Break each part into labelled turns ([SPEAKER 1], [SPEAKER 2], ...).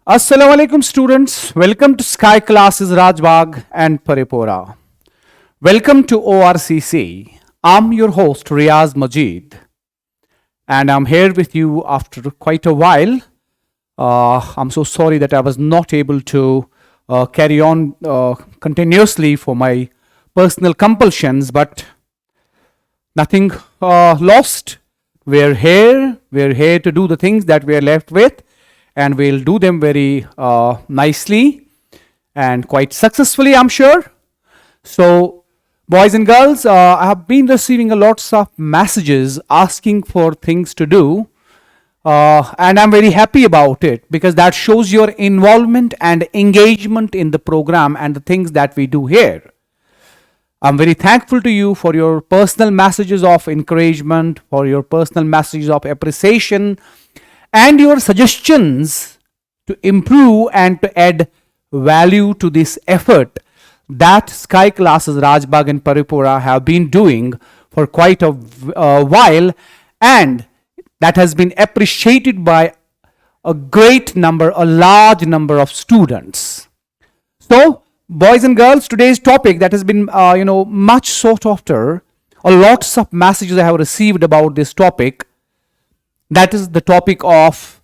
[SPEAKER 1] Assalamu alaikum students. Welcome to Sky Classes Rajbagh and Paripura. Welcome to ORCC. I'm your host Riaz Majid and I'm here with you after quite a while. I'm so sorry that I was not able to carry on continuously for my personal compulsions, but nothing lost. We're here to do the things that we're left with, and we'll do them very nicely and quite successfully, I'm sure. So, boys and girls, I have been receiving a lots of messages asking for things to do, and I'm very happy about it because that shows your involvement and engagement in the program and the things that we do here. I'm very thankful to you for your personal messages of encouragement, for your personal messages of appreciation, and your suggestions to improve and to add value to this effort that Sky Classes Rajbagh and Paripura have been doing for quite a while, and that has been appreciated by a large number of students. So, boys and girls, today's topic that has been much sought after, lots of messages I have received about this topic. That is the topic of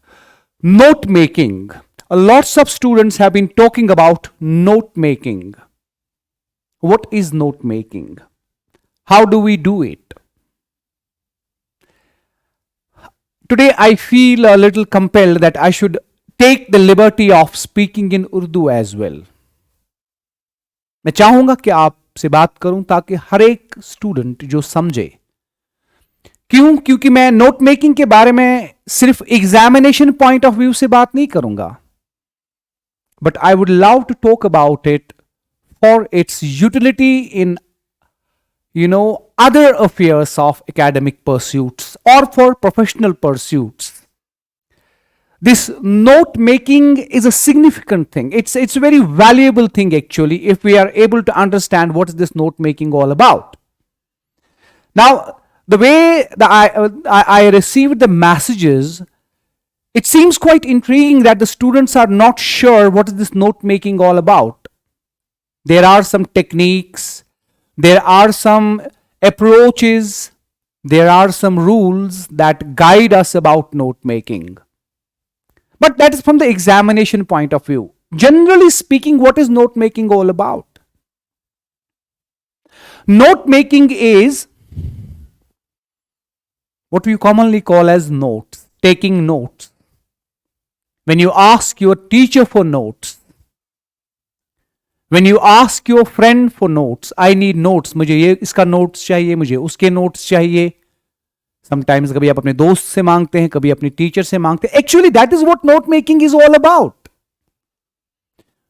[SPEAKER 1] note making. Lots of students have been talking about note making. What is note making? How do we do it? Today I feel a little compelled that I should take the liberty of speaking in Urdu as well. मैं चाहूंगा कि आपसे बात करूं ताकि हर एक student जो समझे. क्योंकि मैं नोट मेकिंग के बारे में सिर्फ एग्जामिनेशन पॉइंट ऑफ व्यू से बात नहीं करूंगा, but I would love to talk about it for its utility in other affairs of academic pursuits or for professional pursuits. This note making is a significant thing. It's a very valuable thing actually if we are able to understand what is this note making all about. Now, the way that I received the messages, it seems quite intriguing that the students are not sure what is this note making all about. There are some techniques, there are some approaches, there are some rules that guide us about note making. But that is from the examination point of view. Generally speaking, what is note making all about? Note making is what we commonly call as notes, taking notes. When you ask your teacher for notes, when you ask your friend for notes, I need notes, मुझे ये इसका notes चाहिए, मुझे उसके notes चाहिए. Sometimes कभी आप अपने दोस्त से मांगते हैं, कभी अपने टीचर से मांगते हैं. Actually, that is what note making is all about.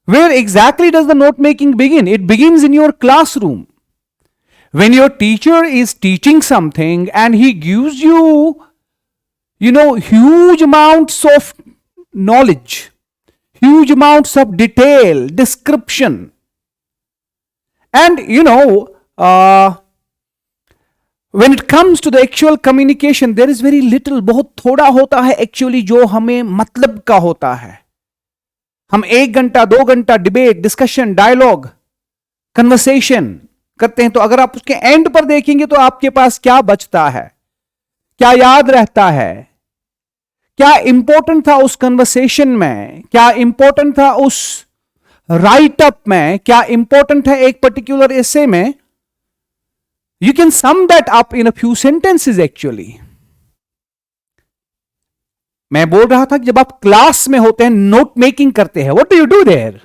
[SPEAKER 1] Where exactly does the note making begin? It begins in your classroom. When your teacher is teaching something and he gives you, huge amounts of knowledge, huge amounts of detail, description. And, when it comes to the actual communication, there is very little, बहुत थोड़ा होता है actually जो हमें मतलब का होता है. हम 1 घंटा 2 घंटा डिबेट, डिस्कशन, डायलॉग, कन्वर्सेशन करते हैं, तो अगर आप उसके एंड पर देखेंगे तो आपके पास क्या बचता है, क्या याद रहता है, क्या इंपॉर्टेंट था उस कन्वर्सेशन में, क्या इंपॉर्टेंट था उस राइट अप में, क्या इंपॉर्टेंट है एक पर्टिकुलर एसे में. You can sum that up in a few sentences actually. मैं बोल रहा था कि जब आप क्लास में होते हैं, नोट मेकिंग करते हैं, what do you do there?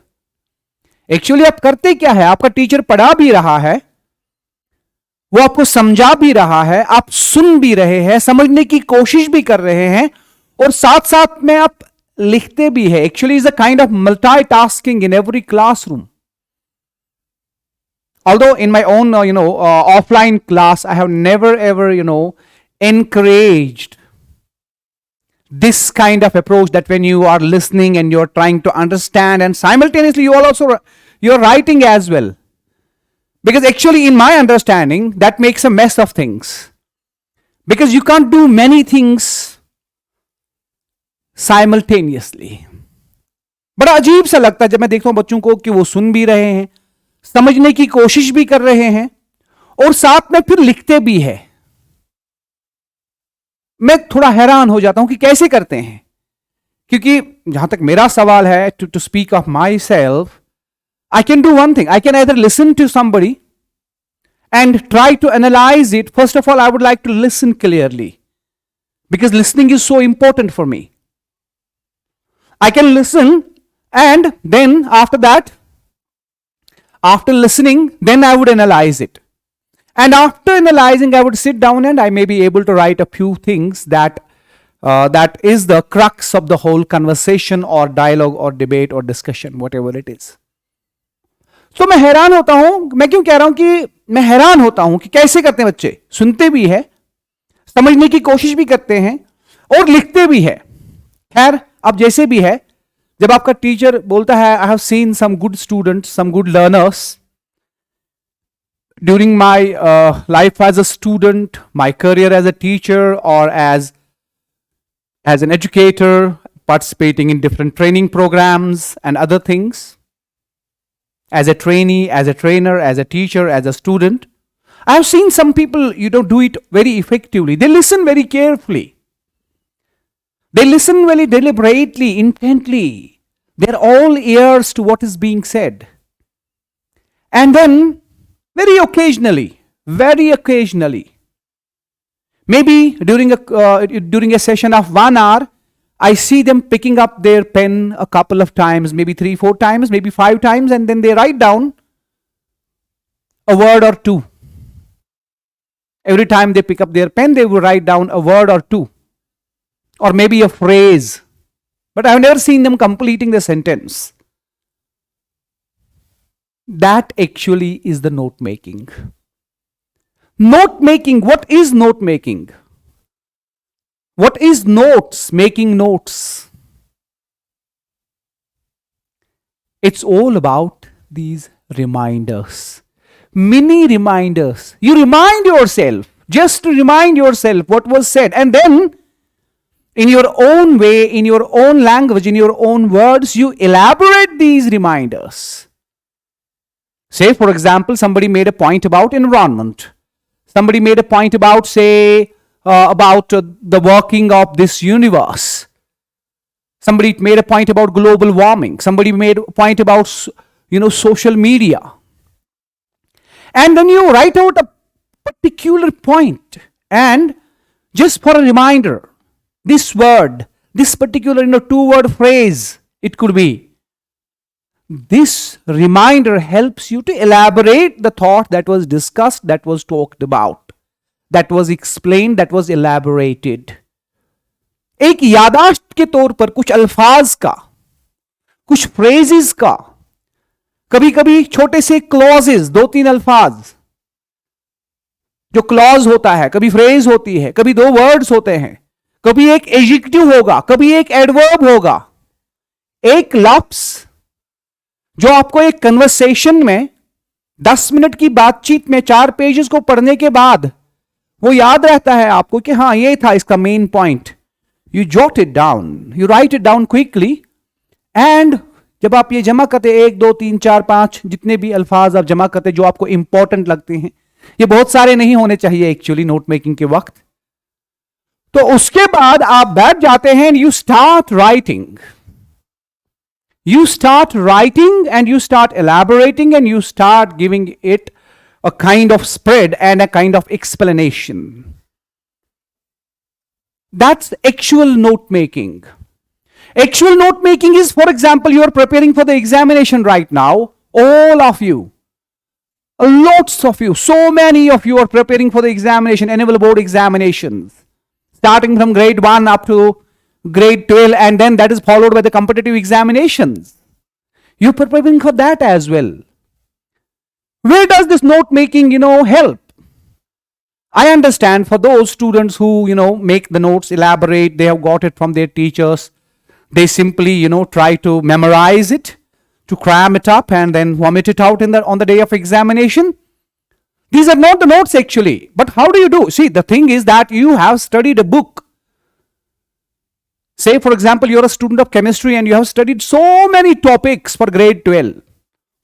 [SPEAKER 1] Actually आप करते क्या है? आपका टीचर पढ़ा भी रहा है, वो आपको समझा भी रहा है, आप सुन भी रहे हैं, समझने की कोशिश भी कर रहे हैं, और साथ साथ में आप लिखते भी हैं. Actually is a kind of multitasking in every classroom. Although in my own, offline class, I have never ever, encouraged this kind of approach that when you are listening and you're trying to understand and simultaneously you're writing as well. Because actually in my understanding, that makes a mess of things. Because you can't do many things simultaneously. बड़ा अजीब सा लगता है जब मैं देखता हूं बच्चों को कि वो सुन भी रहे हैं, समझने की कोशिश भी कर रहे हैं और साथ में फिर लिखते भी है। मैं थोड़ा हैरान हो जाता हूं कि कैसे करते हैं, क्योंकि जहां तक मेरा सवाल है, to speak of myself, I can do one thing, I can either listen to somebody and try to analyze it. First of all, I would like to listen clearly because listening is so important for me. I can listen, and then after that, after listening, then I would analyze it. And after analyzing, I would sit down and I may be able to write a few things that is the crux of the whole conversation or dialogue or debate or discussion, whatever it is. तो मैं हैरान होता हूं, मैं क्यों कह रहा हूं कि मैं हैरान होता हूं कि कैसे करते हैं बच्चे, सुनते भी है, समझने की कोशिश भी करते हैं और लिखते भी है। खैर, अब जैसे भी है, जब आपका टीचर बोलता है I have seen some good students, some good learners during my life as a student, my career as a teacher और as an educator, participating in different training programs and other things, as a trainee, as a trainer, as a teacher, as a student. I have seen some people, do it very effectively. They listen very carefully. They listen very deliberately, intently. They're all ears to what is being said. And then, very occasionally, maybe during a session of 1 hour, I see them picking up their pen a couple of times, maybe 3-4 times, maybe 5 times, and then they write down a word or two. Every time they pick up their pen, they will write down a word or two, or maybe a phrase. But I've never seen them completing the sentence. That actually is the note making. Note making, what is note making? What is notes, making notes? It's all about these reminders, mini reminders. You remind yourself, just to remind yourself what was said, and then in your own way, in your own language, in your own words, you elaborate these reminders. Say, for example, somebody made a point about environment. Somebody made a point about, say, about the working of this universe. Somebody made a point about global warming. Somebody made a point about, social media. And then you write out a particular point, and just for a reminder, this word, this particular, 2-word phrase, it could be. This reminder helps you to elaborate the thought that was discussed, that was talked about, that was explained, that was elaborated. एक यादाश्त के तौर पर कुछ अल्फाज का, कुछ phrases का, कभी कभी छोटे से क्लॉजेस, 2-3 अल्फाज, जो क्लॉज होता है, कभी फ्रेज होती है, कभी 2 वर्ड्स होते हैं, कभी एक एडजेक्टिव होगा, कभी एक एडवर्ब होगा, एक लफ्ज जो आपको एक कन्वर्सेशन में 10 मिनट की बातचीत में 4 पेजेस को पढ़ने के बाद वो याद रहता है आपको कि हाँ, ये था इसका main point. You jot it down, you right it down quickly, and जब आप ये जमा करते 1, 2, 3, 4, 5 जितने भी अल्फाज आप जमा करते जो आपको इंपॉर्टेंट लगते हैं, ये बहुत सारे नहीं होने चाहिए एक्चुअली नोट मेकिंग के वक्त, तो उसके बाद आप बैठ जाते हैं and you start writing. You start writing and you start elaborating and you start giving it a kind of spread and a kind of explanation. That's actual note making. Actual note making is, for example, you are preparing for the examination right now. All of you, lots of you, so many of you are preparing for the examination, annual board examinations, starting from grade 1 up to grade 12, and then that is followed by the competitive examinations. You're preparing for that as well. Where does this note making, help? I understand for those students who, make the notes, elaborate, they have got it from their teachers. They simply, try to memorize it, to cram it up and then vomit it out on the day of examination. These are not the notes actually. But how do you do? See, the thing is that you have studied a book. Say, for example, you're a student of chemistry and you have studied so many topics for grade 12,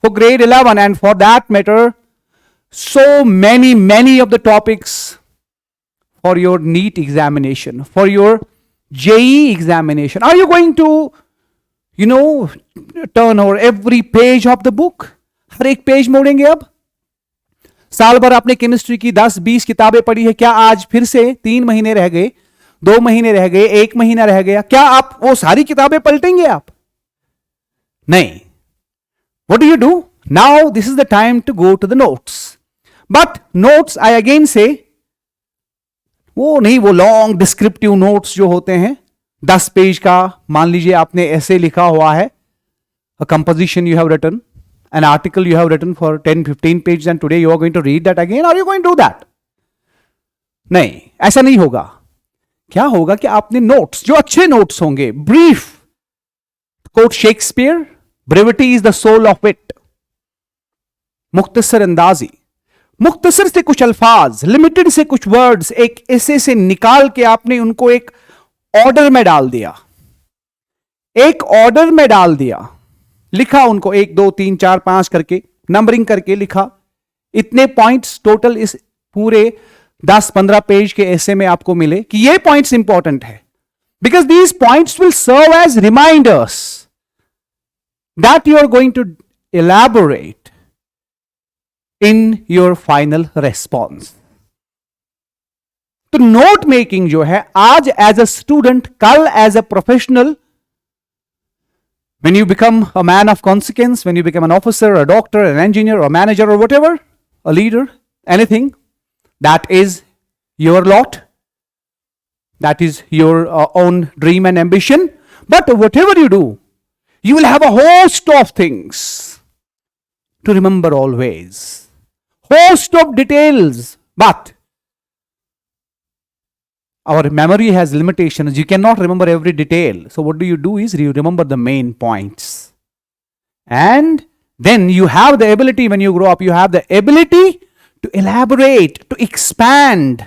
[SPEAKER 1] for grade 11, and for that matter, so many of the topics for your NEET examination, for your JEE examination. Are you going to, turn over every page of the book? हर एक page मोड़ेंगे अब? साल भर आपने chemistry की 10-20 किताबें पढ़ी है, क्या आज फिर से 3 महीने रह गए, 2 महीने रह गए, 1 महीना रह गया, क्या आप वो सारी किताबें पलटेंगे आप? नहीं. What do? Now this is the time to go to the notes. But notes, I again say, वो नहीं, वो लॉन्ग डिस्क्रिप्टिव नोट्स जो होते हैं 10 पेज का. मान लीजिए आपने ऐसे लिखा हुआ है, a composition you have written, an article you have written for 10-15 pages, and today you are going to read that again. Are you going to do that? नहीं, ऐसा नहीं होगा. क्या होगा कि आपने नोट्स, जो अच्छे नोट्स होंगे, brief, quote Shakespeare, brevity is the soul of it, मुख्तसर अंदाजी, मुख्तसर से कुछ अल्फाज, लिमिटेड से कुछ वर्ड्स, एक ऐसे से निकाल के आपने उनको एक ऑर्डर में डाल दिया, एक ऑर्डर में डाल दिया, लिखा उनको 1 2 3 4 5 करके नंबरिंग करके लिखा. इतने पॉइंट्स टोटल इस पूरे 10-15 पेज के ऐसे में आपको मिले कि ये पॉइंट्स इंपॉर्टेंट है, because these points will serve as reminders that you are going to elaborate in your final response. तो नोट मेकिंग जो है आज एज अ स्टूडेंट, कल as a professional, when you become a man of consequence, when you become an officer, a doctor, an engineer, a manager, or whatever, a leader, anything, that is your lot, that is your own dream and ambition. But whatever you do, you will have a host of things to remember always, host of details. But our memory has limitations. You cannot remember every detail. So what do is you remember the main points. And then you have the ability, when you grow up, you have the ability to elaborate, to expand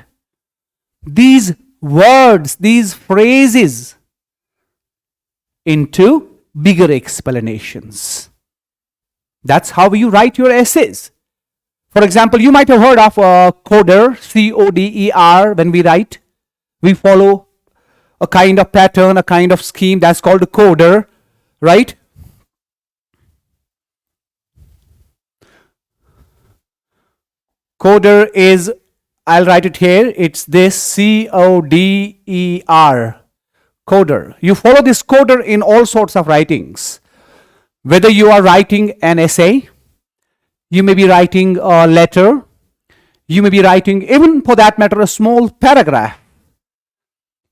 [SPEAKER 1] these words, these phrases into bigger explanations. That's how you write your essays. For example, you might have heard of a coder, C-O-D-E-R, when we write. We follow a kind of pattern, a kind of scheme that's called a coder, right? Coder is, I'll write it here, it's this C-O-D-E-R, coder. You follow this coder in all sorts of writings. Whether you are writing an essay, you may be writing a letter, you may be writing, even for that matter, a small paragraph.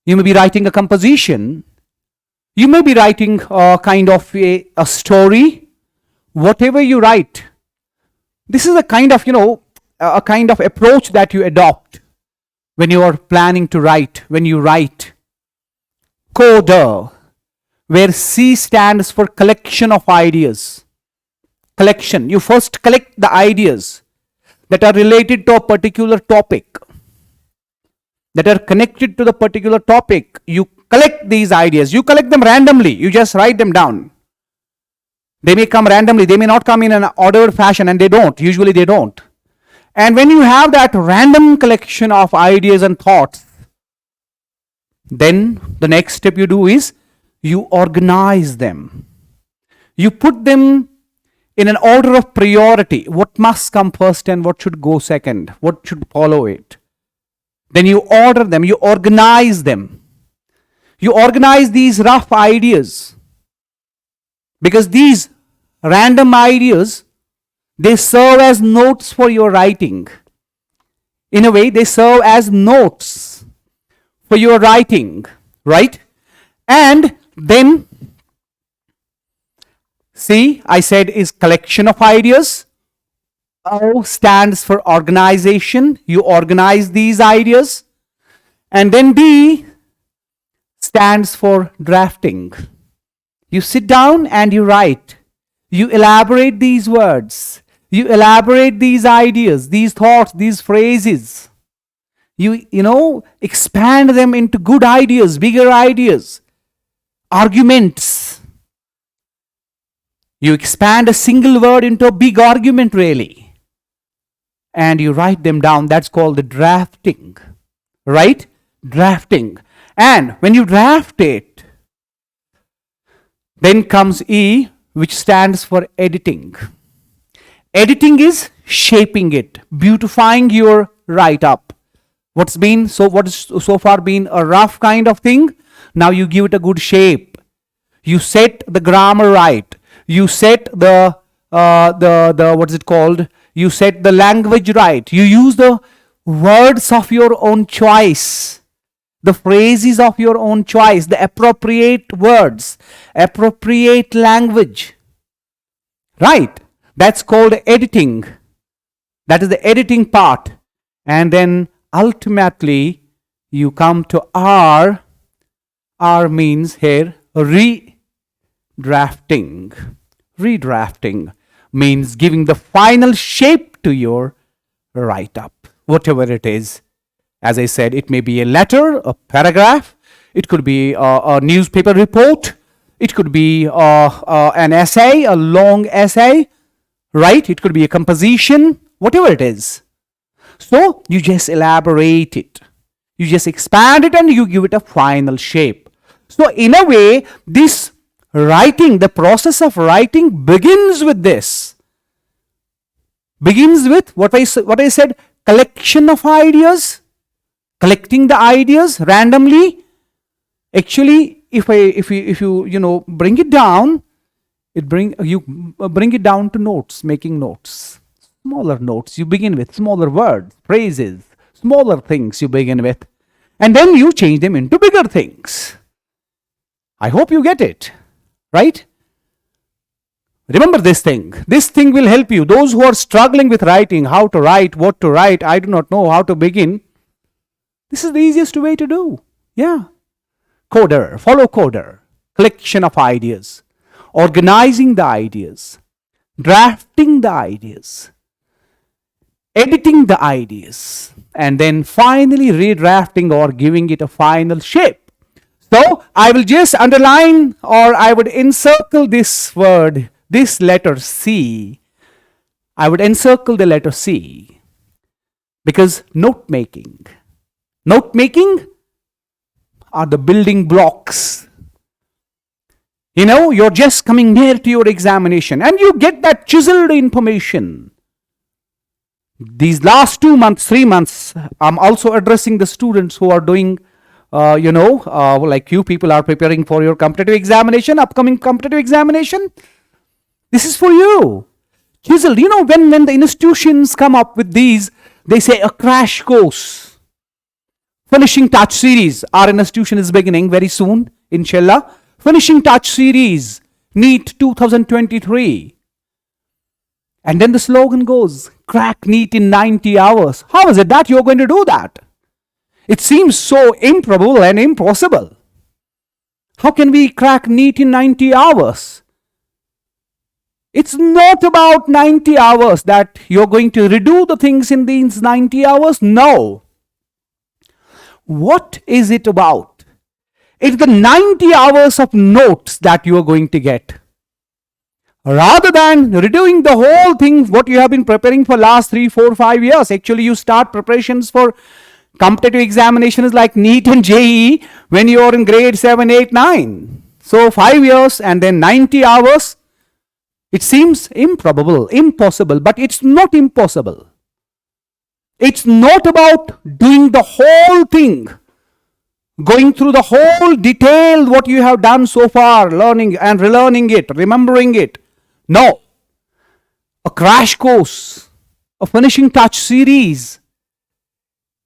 [SPEAKER 1] You may be writing a composition. You may be writing a kind of a story. Whatever you write, this is a kind of, a kind of approach that you adopt when you are planning to write, when you write. Coder, where C stands for collection of ideas. Collection. You first collect the ideas that are related to a particular topic, that are connected to the particular topic. You collect these ideas. You collect them randomly. You just write them down. They may come randomly. They may not come in an ordered fashion, and they don't. Usually they don't. And when you have that random collection of ideas and thoughts, then the next step you do is you organize them. You put them in an order of priority. What must come first and what should go second? What should follow it? Then you order them, you organize them. You organize these rough ideas. Because these random ideas, they serve as notes for your writing. In a way, they serve as notes for your writing, right? And then, see, I said is collection of ideas. O stands for organization. You organize these ideas. And then D stands for drafting. You sit down and you write. You elaborate these words. You elaborate these ideas, these thoughts, these phrases. You expand them into good ideas, bigger ideas. arguments. You expand a single word into a big argument, really, and you write them down. That's called the drafting, right? Drafting. And when you draft it, then comes E, which stands for editing. Editing is shaping it, beautifying your write-up. What is so far been a rough kind of thing, now you give it a good shape. You set the grammar right. You set the what is it called? You set the language right. You use the words of your own choice, the phrases of your own choice, the appropriate words, appropriate language. Right? That's called editing. That is the editing part. And then ultimately you come to R. R means here redrafting. Redrafting means giving the final shape to your write-up, whatever it is. As I said, it may be a letter, a paragraph, it could be a newspaper report, it could be an essay, a long essay, right? It could be a composition, whatever it is. So you just elaborate it, you just expand it, and you give it a final shape. So in a way, this writing, the process of writing begins with this. Begins with what I said, collection of ideas, collecting the ideas randomly. Actually, if you bring it down, you bring it down to notes, making notes, smaller notes. You begin with smaller words, phrases, smaller things you begin with, and then you change them into bigger things. I hope you get it. Right? Remember this thing. This thing will help you. Those who are struggling with writing, how to write, what to write, I do not know how to begin. This is the easiest way to do. Yeah. Coder, follow coder. Collection of ideas. Organizing the ideas. Drafting the ideas. Editing the ideas. And then finally redrafting or giving it a final shape. So I will just underline, or I would encircle this word, this letter C. I would encircle the letter C because note making are the building blocks. You're just coming near to your examination and you get that chiseled information. These last 2 months, 3 months, I'm also addressing the students who are doing like you people are preparing for your competitive examination, upcoming competitive examination. This is for you. Chiseled. When the institutions come up with these, they say a crash course. Finishing touch series. Our institution is beginning very soon, inshallah. Finishing touch series, NEET 2023. And then the slogan goes, crack NEET in 90 hours. How is it that you're going to do that? It seems so improbable and impossible. How can we crack NEET in 90 hours? It's not about 90 hours that you're going to redo the things in these 90 hours. No. What is it about? It's the 90 hours of notes that you are going to get. Rather than redoing the whole thing, what you have been preparing for last 3, 4, 5 years. Actually, you start preparations for competitive examinations like NEET and JEE when you are in grade 7, 8, 9. So 5 years and then 90 hours. It seems improbable, impossible, but it's not impossible. It's not about doing the whole thing, going through the whole detail what you have done so far, learning and relearning it, remembering it. No. A crash course, a finishing touch series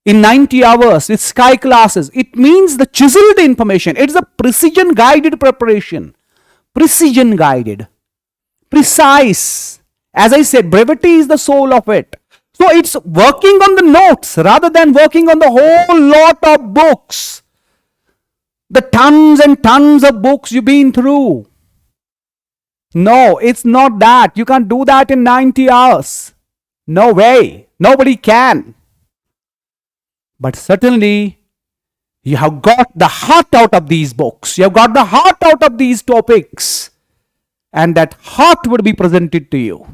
[SPEAKER 1] in 90 hours with Sky classes. It means the chiseled information. It's a precision guided preparation. Precision guided. Precise. As I said, brevity is the soul of it. So it's working on the notes rather than working on the whole lot of books. The tons and tons of books you've been through. No, it's not that. You can't do that in 90 hours. No way. Nobody can. But certainly, You have got the heart out of these books. You have got the heart out of these topics. And that heart would be presented to you.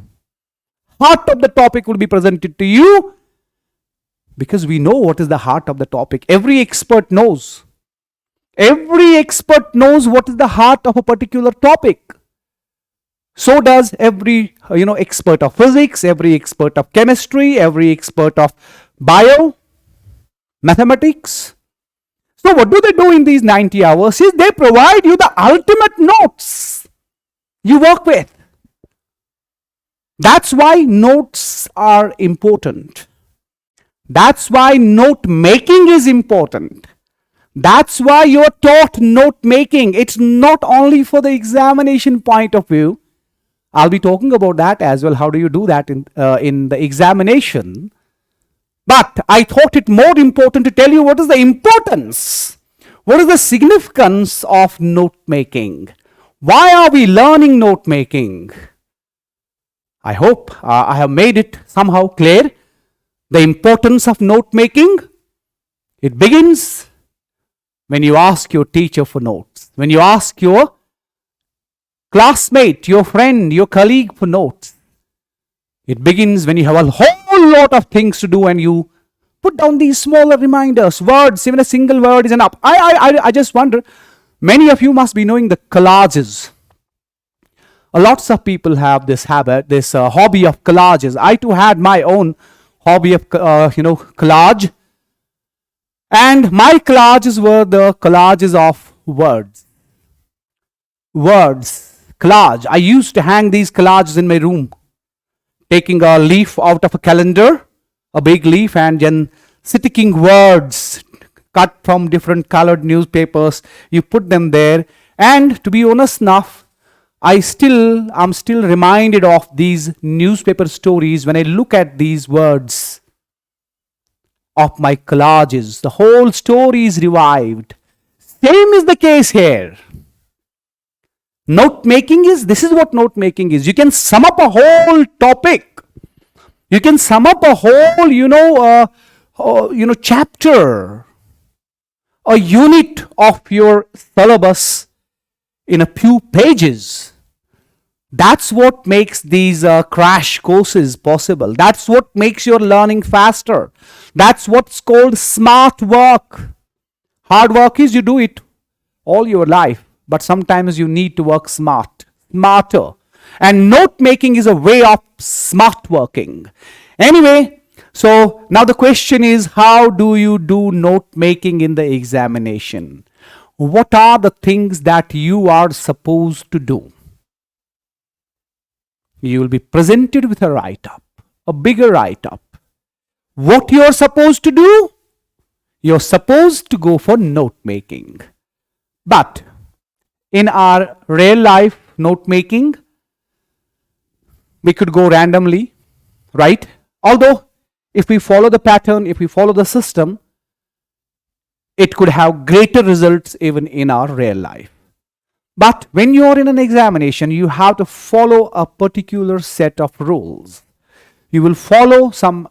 [SPEAKER 1] Heart of the topic will be presented to you because we know what is the heart of the topic. Every expert knows. Every expert knows what is the heart of a particular topic. So does every expert of physics, every expert of chemistry, every expert of bio, mathematics. So what do they do in these 90 hours is they provide you the ultimate notes you work with. That's why notes are important. That's why note making is important. That's why you're taught note making. It's not only for the examination point of view. I'll be talking about that as well. How do you do that in the examination? But I thought it more important to tell you what is the importance. What is the significance of note making? Why are we learning note making? I hope I have made it somehow clear. The importance of note making. It begins when you ask your teacher for notes. When you ask your classmate, your friend, your colleague for notes. It begins when you have a whole lot of things to do and you put down these smaller reminders, words, even a single word is enough. I just wonder, many of you must be knowing the collages. Lots of people have this habit, this hobby of collages. I too had my own hobby of, collage. And my collages were the collages of words. Words. Collage. I used to hang these collages in my room. Taking a leaf out of a calendar, a big leaf, and then sticking words cut from different colored newspapers. You put them there. And to be honest enough, I'm still reminded of these newspaper stories when I look at these words of my collages. The whole story is revived. Same is the case here. Note making this is what note making is. You can sum up a whole topic. You can sum up a whole, chapter, a unit of your syllabus in a few pages. That's what makes these crash courses possible. That's what makes your learning faster. That's what's called smart work. Hard work is you do it all your life, but sometimes you need to work smarter. And note making is a way of smart working. Anyway, so now the question is, how do you do note making in the examination? What are the things that you are supposed to do? You will be presented with a write-up, a bigger write-up. What you're supposed to do? You're supposed to go for note making. But in our real life note making, we could go randomly, right? Although, if we follow the pattern, if we follow the system, it could have greater results even in our real life. But when you're in an examination, you have to follow a particular set of rules. You will follow some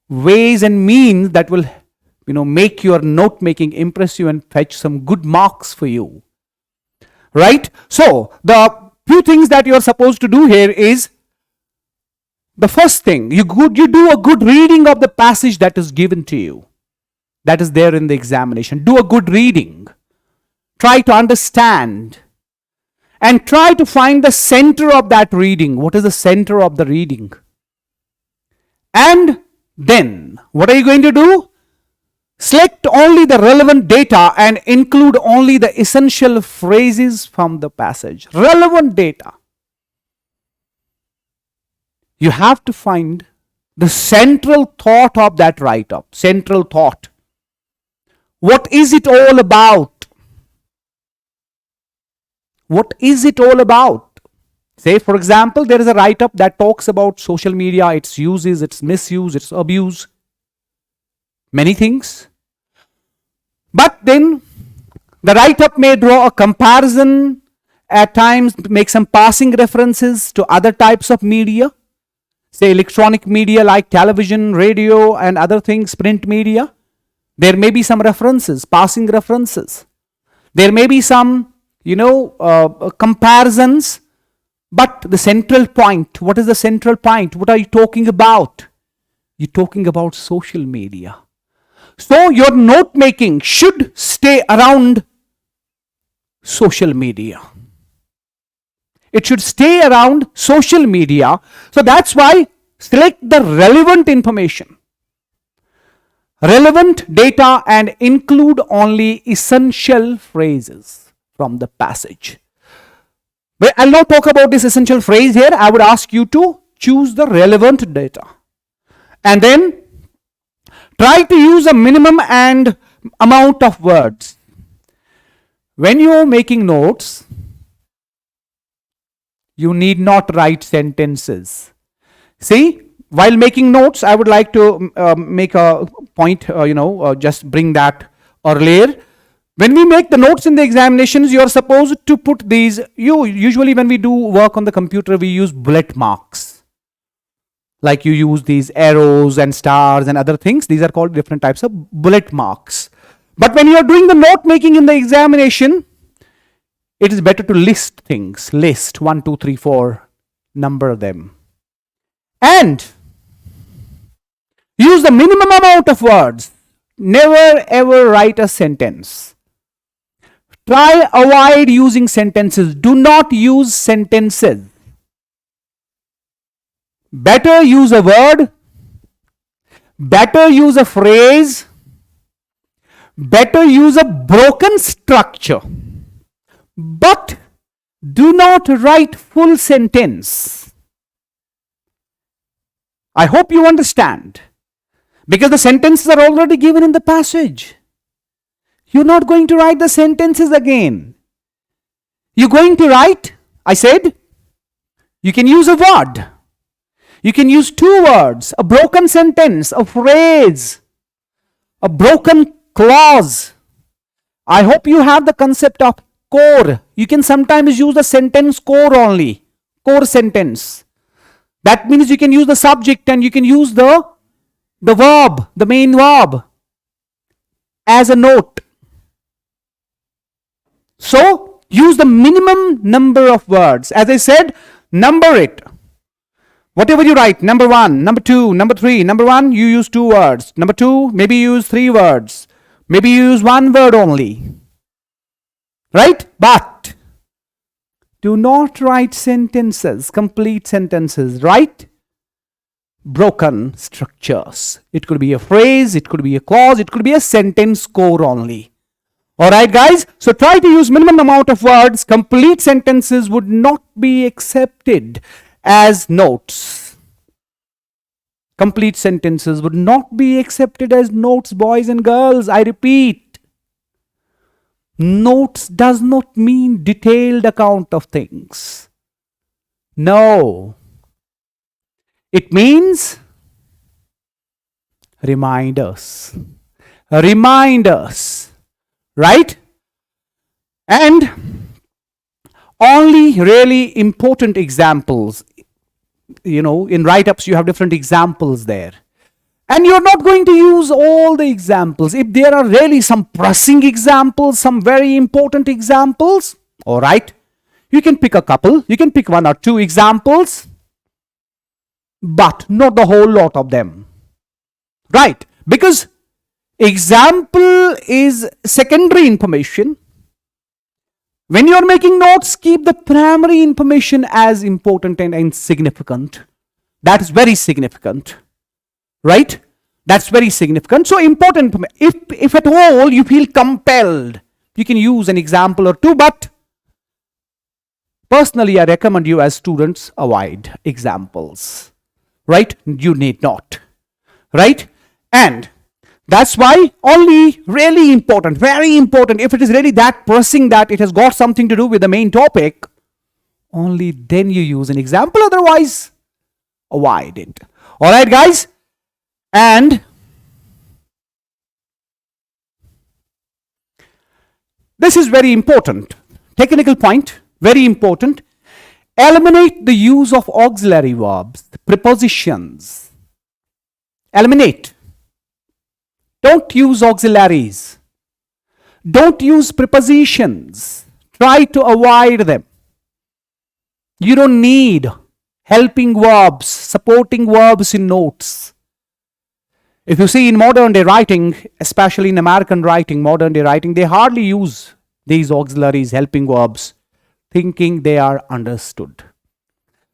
[SPEAKER 1] ways and means that will, make your note making impressive and fetch some good marks for you. Right? So, the few things that you're supposed to do here is, the first thing, you do a good reading of the passage that is given to you. That is there in the examination. Do a good reading. Try to understand. And try to find the center of that reading. What is the center of the reading? And then, what are you going to do? Select only the relevant data and include only the essential phrases from the passage. Relevant data. You have to find the central thought of that write-up. Central thought. What is it all about? What is it all about? Say, for example, there is a write-up that talks about social media, its uses, its misuse, its abuse. Many things. But then, the write-up may draw a comparison, at times make some passing references to other types of media. Say electronic media like television, radio and other things, print media. There may be some references, passing references. There may be some, comparisons. But the central point, what is the central point? What are you talking about? You're talking about social media. So your note making should stay around social media. It should stay around social media. So that's why select the relevant information, relevant data, and include only essential phrases from the passage. But I'll not talk about this essential phrase here. I would ask you to choose the relevant data. And then try to use a minimum and amount of words. When you're making notes, you need not write sentences. See, while making notes, I would like to make a point, just bring that earlier. When we make the notes in the examinations, you are supposed to put these, usually when we do work on the computer, we use bullet marks. Like you use these arrows and stars and other things. These are called different types of bullet marks. But when you are doing the note making in the examination, it is better to list things. List 1, 2, 3, 4, number them. And use the minimum amount of words. Never ever write a sentence. Try avoid using sentences. Do not use sentences. Better use a word. Better use a phrase. Better use a broken structure. But do not write full sentence. I hope you understand. Because the sentences are already given in the passage. You're not going to write the sentences again. You're going to write, I said, you can use a word. You can use 2 words, a broken sentence, a phrase, a broken clause. I hope you have the concept of core. You can sometimes use the sentence core only, core sentence. That means you can use the subject and you can use the verb, the main verb, as a note. So, use the minimum number of words. As I said, number it. Whatever you write, number 1, number 2, number 3. Number 1, you use 2 words. Number 2, maybe you use 3 words. Maybe you use 1 word only. Right? But do not write sentences, complete sentences. Write broken structures. It could be a phrase, it could be a clause, it could be a sentence core only. Alright guys, so try to use minimum amount of words. Complete sentences would not be accepted as notes. Complete sentences would not be accepted as notes, boys and girls. I repeat, notes does not mean detailed account of things. No. It means reminders. Reminders. Right? And only really important examples. In write-ups you have different examples there. And you're not going to use all the examples. If there are really some pressing examples, some very important examples, all right, you can pick a couple. You can pick 1 or 2 examples, but not the whole lot of them. Right? Because example is secondary information. When you are making notes, keep the primary information as important and significant. That is very significant. Right? That's very significant. So important. If at all you feel compelled, you can use an example or 2, but personally I recommend you as students avoid examples. Right? You need not. Right? And that's why only really important, very important, if it is really that pressing that it has got something to do with the main topic, only then you use an example, otherwise avoid it. Alright guys? And this is very important. Technical point, very important. Eliminate the use of auxiliary verbs, prepositions. Eliminate. Don't use auxiliaries. Don't use prepositions. Try to avoid them. You don't need helping verbs, supporting verbs in notes. If you see in modern day writing, especially in American writing, modern day writing, they hardly use these auxiliaries, helping verbs, thinking they are understood.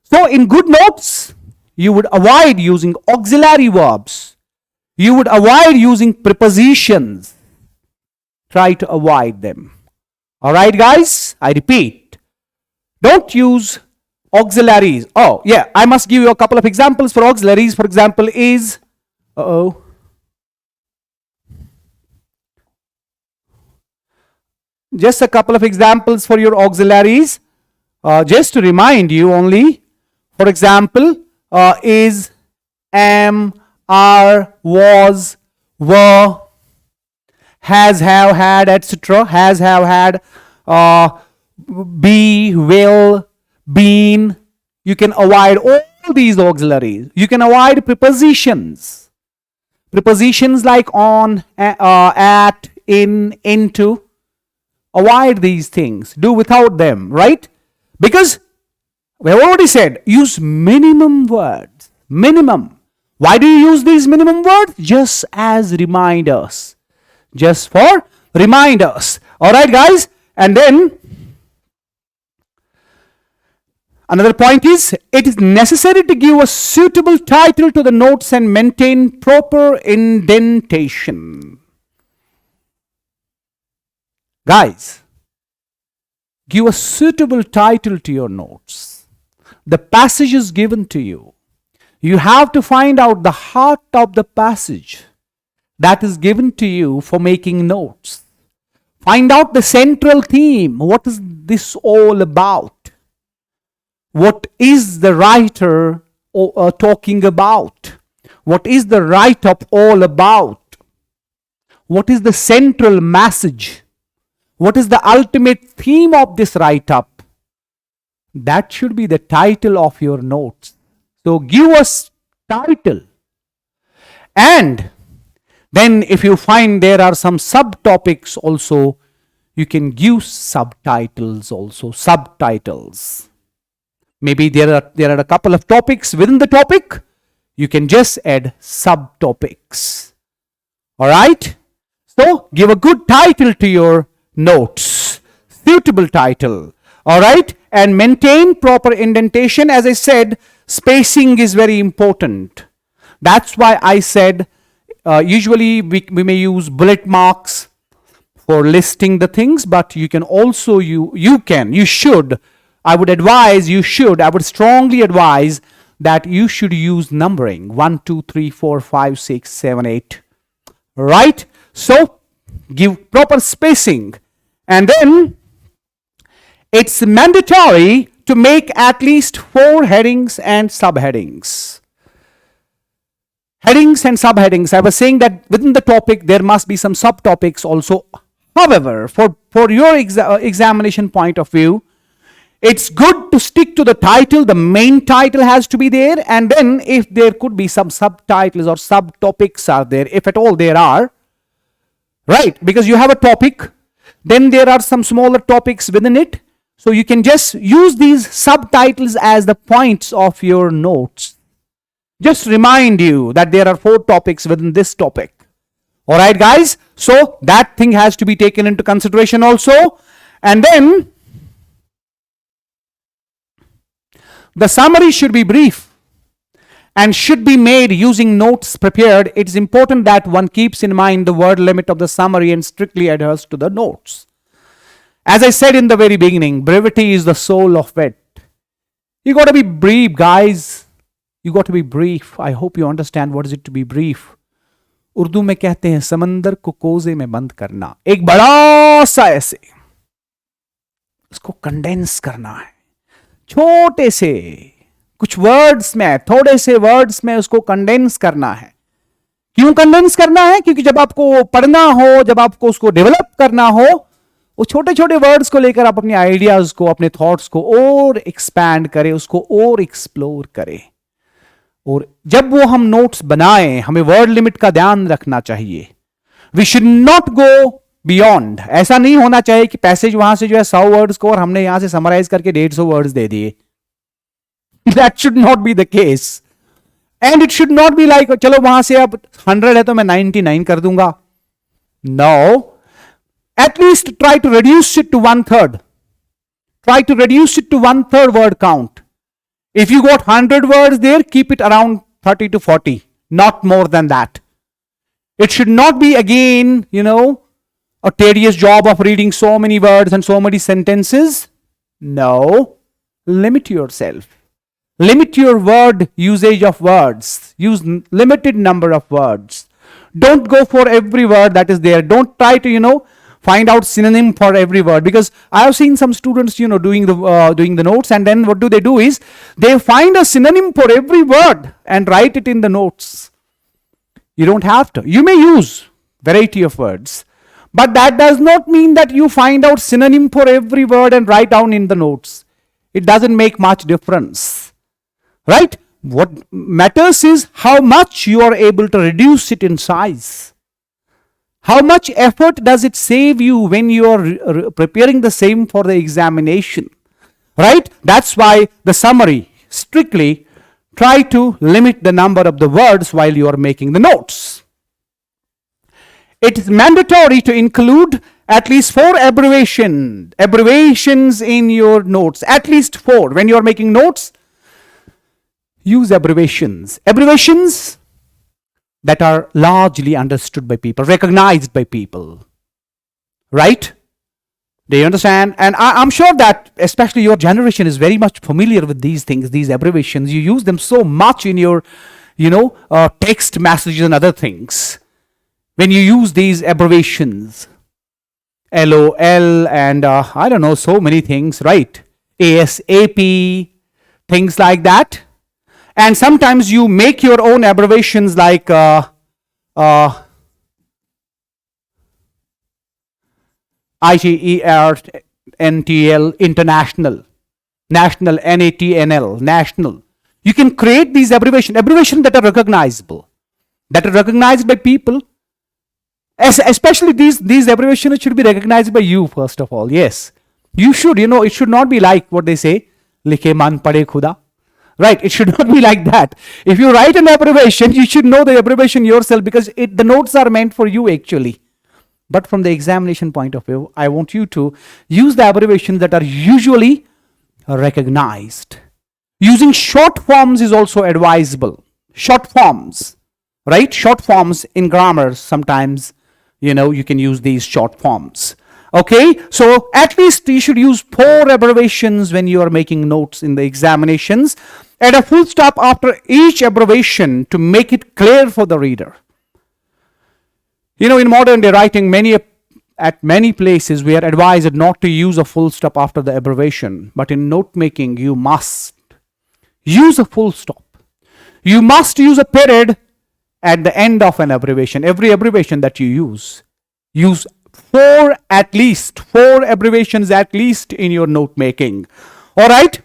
[SPEAKER 1] So in good notes, you would avoid using auxiliary verbs. You would avoid using prepositions. Try to avoid them. All right, guys, I repeat, don't use auxiliaries. Oh, yeah, I must give you a couple of examples for auxiliaries. For example, is, just a couple of examples for your auxiliaries. Just to remind you only, for example, is, am, are, was, were, has, have, had, etc. Has, have, had, be, will, been. You can avoid all these auxiliaries. You can avoid prepositions. Prepositions like on, at, in, into. Avoid these things. Do without them, right? Because we have already said, use minimum words. Minimum. Why do you use these minimum words? Just as reminders. Just for reminders. Alright, guys? And then another point is, it is necessary to give a suitable title to the notes and maintain proper indentation. Guys, give a suitable title to your notes. The passage is given to you. You have to find out the heart of the passage that is given to you for making notes. Find out the central theme. What is this all about? What is the writer talking about? What is the write-up all about? What is the central message? What is the ultimate theme of this write-up? That should be the title of your notes. So give us title. And then if you find there are some subtopics also, you can give subtitles also. Subtitles. Maybe there are a couple of topics within the topic. You can just add subtopics. Alright? So give a good title to your notes, suitable title, all right, and maintain proper indentation. As I said, spacing is very important. That's why I said usually we may use bullet marks for listing the things, but you can also you should, I would strongly advise that you should use numbering 1 2 3 4 5 6 7 8, right? So give proper spacing. And then it's mandatory to make at least 4 headings and subheadings. Headings and subheadings. I was saying that within the topic there must be some subtopics also. However, for your examination point of view, it's good to stick to the title. The main title has to be there. And then if there could be some subtitles or subtopics are there, if at all there are, right? Because you have a topic. Then there are some smaller topics within it. So you can just use these subtitles as the points of your notes. Just remind you that there are 4 topics within this topic. Alright, guys? So that thing has to be taken into consideration also. And then the summary should be brief and should be made using notes prepared. It's important that one keeps in mind the word limit of the summary and strictly adheres to the notes. As I said in the very beginning, brevity is the soul of wit. You got to be brief, guys. You got to be brief. I hope you understand what is it to be brief. Urdu में कहते हैं समंदर को cosy में बंद करना. एक बड़ा सा ऐसे उसको कंडेंस करना है, छोटे से कुछ वर्ड्स में, थोड़े से वर्ड्स में उसको कंडेंस करना है. क्यों कंडेंस करना है? क्योंकि जब आपको पढ़ना हो, जब आपको उसको डेवलप करना हो, वो छोटे छोटे वर्ड्स को लेकर आप अपने आइडियाज को, अपने थॉट्स को और एक्सपैंड करें, उसको और एक्सप्लोर करें. और जब वो हम नोट्स बनाएं, हमें वर्ड लिमिट का ध्यान रखना चाहिए. We should not go beyond. ऐसा नहीं होना चाहिए कि पैसेज वहां से जो है 100 वर्ड्स को और हमने यहां से समराइज करके 150 वर्ड्स दे दिए. That should not be the case. And it should not be like, चलो वहां से अब 100 है तो मैं 99 कर दूंगा. No. At least try to reduce it to 1/3. Try to reduce it to 1/3 word count. If you got 100 words there, keep it around 30 to 40, not more than that. It should not be again, a tedious job of reading so many words and so many sentences. No. Limit yourself. Limit your word usage of words. Use limited number of words. Don't go for every word that is there. Don't try to, find out synonym for every word, because I have seen some students, doing the notes, and then what do is they find a synonym for every word and write it in the notes. You don't have to. You may use variety of words, but that does not mean that you find out synonym for every word and write down in the notes. It doesn't make much difference, right? What matters is how much you are able to reduce it in size. How much effort does it save you when you are preparing the same for the examination, right? That's why the summary, strictly try to limit the number of the words while you are making the notes. It is mandatory to include at least 4 abbreviations in your notes. At least 4. When you are making notes, use abbreviations. Abbreviations that are largely understood by people, recognized by people, right? Do you understand? And I'm sure that especially your generation is very much familiar with these things, these abbreviations. You use them so much in your, text messages and other things. When you use these abbreviations, LOL and I don't know, so many things, right? ASAP, things like that. And sometimes you make your own abbreviations like IGER, NTL, international, national, NATNL, national. You can create these abbreviations that are recognizable, that are recognized by people. Especially these abbreviations should be recognized by you first of all. Yes, you should. It should not be like what they say, likhe man pade khuda. Right, it should not be like that. If you write an abbreviation, you should know the abbreviation yourself, because the notes are meant for you actually. But from the examination point of view, I want you to use the abbreviations that are usually recognized. Using short forms is also advisable. Short forms, right? Short forms in grammar sometimes, you can use these short forms. Okay, so at least you should use 4 abbreviations when you are making notes in the examinations, and a full stop after each abbreviation to make it clear for the reader. In modern day writing, at many places we are advised not to use a full stop after the abbreviation, but in note making you must use a full stop. You must use a period at the end of an abbreviation. Every abbreviation that you use 4 abbreviations at least in your note making. All right.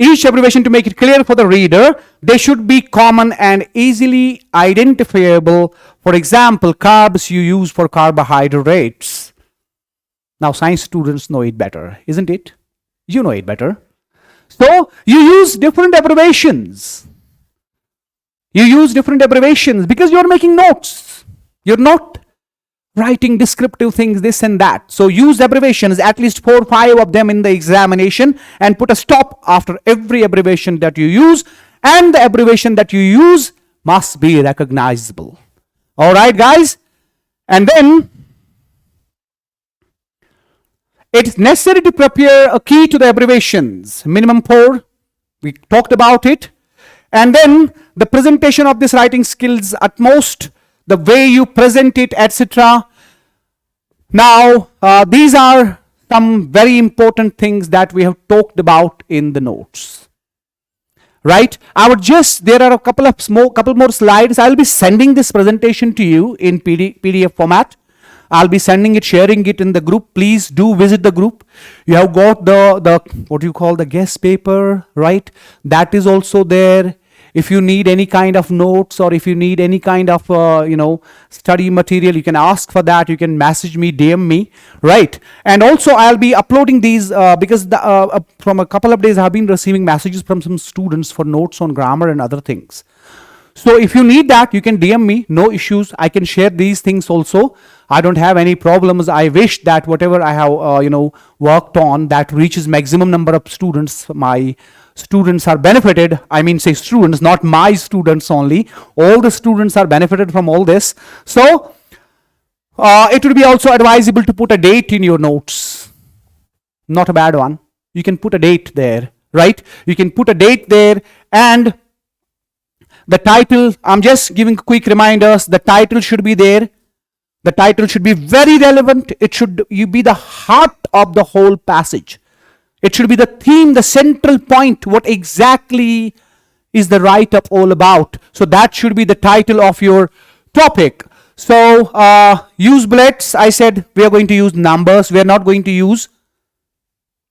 [SPEAKER 1] Each abbreviation, to make it clear for the reader, they should be common and easily identifiable. For example, carbs you use for carbohydrates. Now science students know it better, isn't it? You know it better. So you use different abbreviations. You use different abbreviations because you're making notes. You're not writing descriptive things, this and that. So use abbreviations, at least 4 or 5 of them in the examination, and put a stop after every abbreviation that you use, and the abbreviation that you use must be recognizable. All right, guys? And then it's necessary to prepare a key to the abbreviations, minimum 4. We talked about it. And then the presentation of this writing skills, at most the way you present it, etc. Now, these are some very important things that we have talked about in the notes. Right? There are a couple more slides. I'll be sending this presentation to you in PDF format. I'll be sending it, sharing it in the group. Please do visit the group. You have got the what you call the guest paper, right? That is also there. If you need any kind of notes or if you need any kind of, study material, you can ask for that. You can message me, DM me, right? And also I'll be uploading these because from a couple of days I've been receiving messages from some students for notes on grammar and other things. So if you need that, you can DM me, no issues. I can share these things also. I don't have any problems. I wish that whatever I have, worked on, that reaches maximum number of students. My students are benefited. I mean, say students, not my students only. All the students are benefited from all this. So it would be also advisable to put a date in your notes. Not a bad one. You can put a date there, right? You can put a date there, and the title, I'm just giving quick reminders. The title should be there. The title should be very relevant. It should be the heart of the whole passage. It should be the theme, the central point, what exactly is the write-up all about. So that should be the title of your topic. So use bullets. I said we are going to use numbers. We are not going to use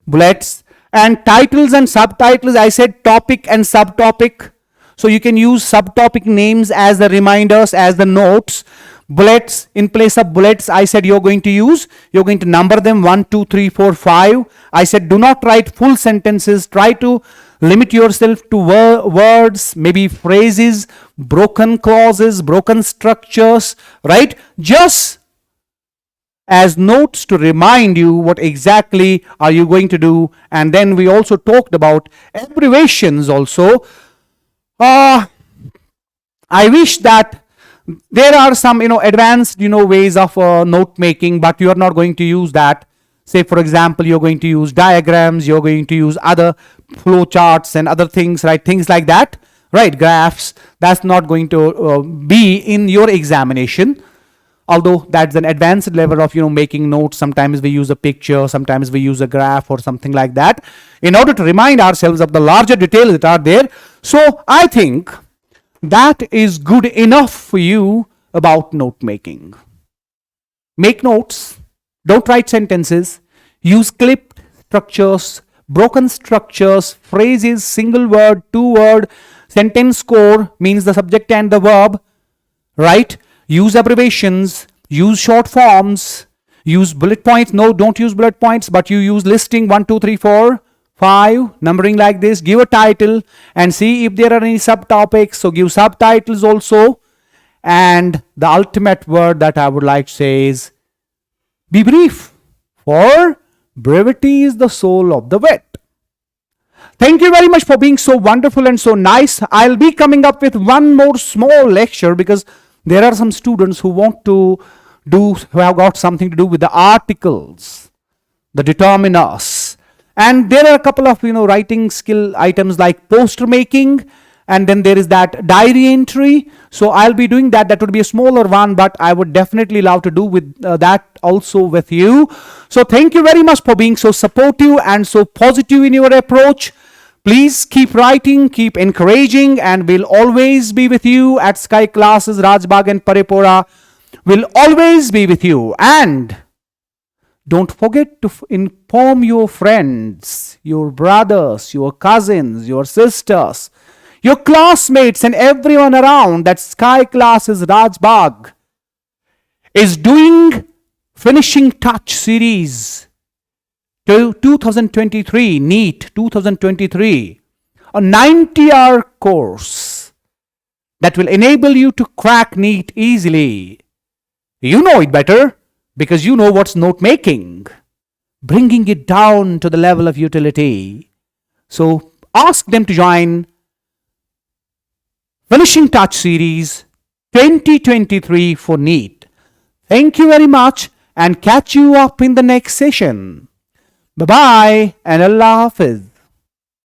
[SPEAKER 1] bullets. And titles and subtitles, I said topic and subtopic. So you can use subtopic names as the reminders, as the notes. Bullets, in place of bullets, I said you're going to number them 1, 2, 3, 4, 5. I said do not write full sentences. Try to limit yourself to words, maybe phrases, broken clauses, broken structures, right? Just as notes to remind you what exactly are you going to do. And then we also talked about abbreviations also. I wish that there are some, advanced, ways of note making, but you are not going to use that. Say, for example, you're going to use diagrams, you're going to use other flow charts and other things, right? Things like that, right? Graphs, that's not going to be in your examination. Although that's an advanced level of, making notes. Sometimes we use a picture, sometimes we use a graph or something like that in order to remind ourselves of the larger details that are there. So I think that is good enough for you about note making. Make notes. Don't write sentences. Use clipped structures, broken structures, phrases, single word, two word, sentence core means the subject and the verb, right? Use abbreviations, use short forms, use bullet points. No, don't use bullet points, but you use listing 1, 2, 3, 4, 5, numbering like this. Give a title and see if there are any subtopics. So give subtitles also. And the ultimate word that I would like to say is be brief, for brevity is the soul of the wit. Thank you very much for being so wonderful and so nice. I'll be coming up with one more small lecture because there are some students who want to who have got something to do with the articles, the determiners. And there are a couple of, writing skill items like poster making, and then there is that diary entry. So I'll be doing that. That would be a smaller one, but I would definitely love to do with that also with you. So thank you very much for being so supportive and so positive in your approach. Please keep writing, keep encouraging, and we'll always be with you at Sky Classes, Rajbagh and Paripura. We'll always be with you. And don't forget to inform your friends, your brothers, your cousins, your sisters, your classmates, and everyone around that Sky Classes Rajbagh is doing finishing touch series to 2023, NEET 2023, a 90-hour course that will enable you to crack NEET easily. You know it better because you know what's note making, bringing it down to the level of utility. So ask them to join Finishing Touch Series 2023 for NEET. Thank you very much and catch you up in the next session. Bye-bye and Allah Hafiz.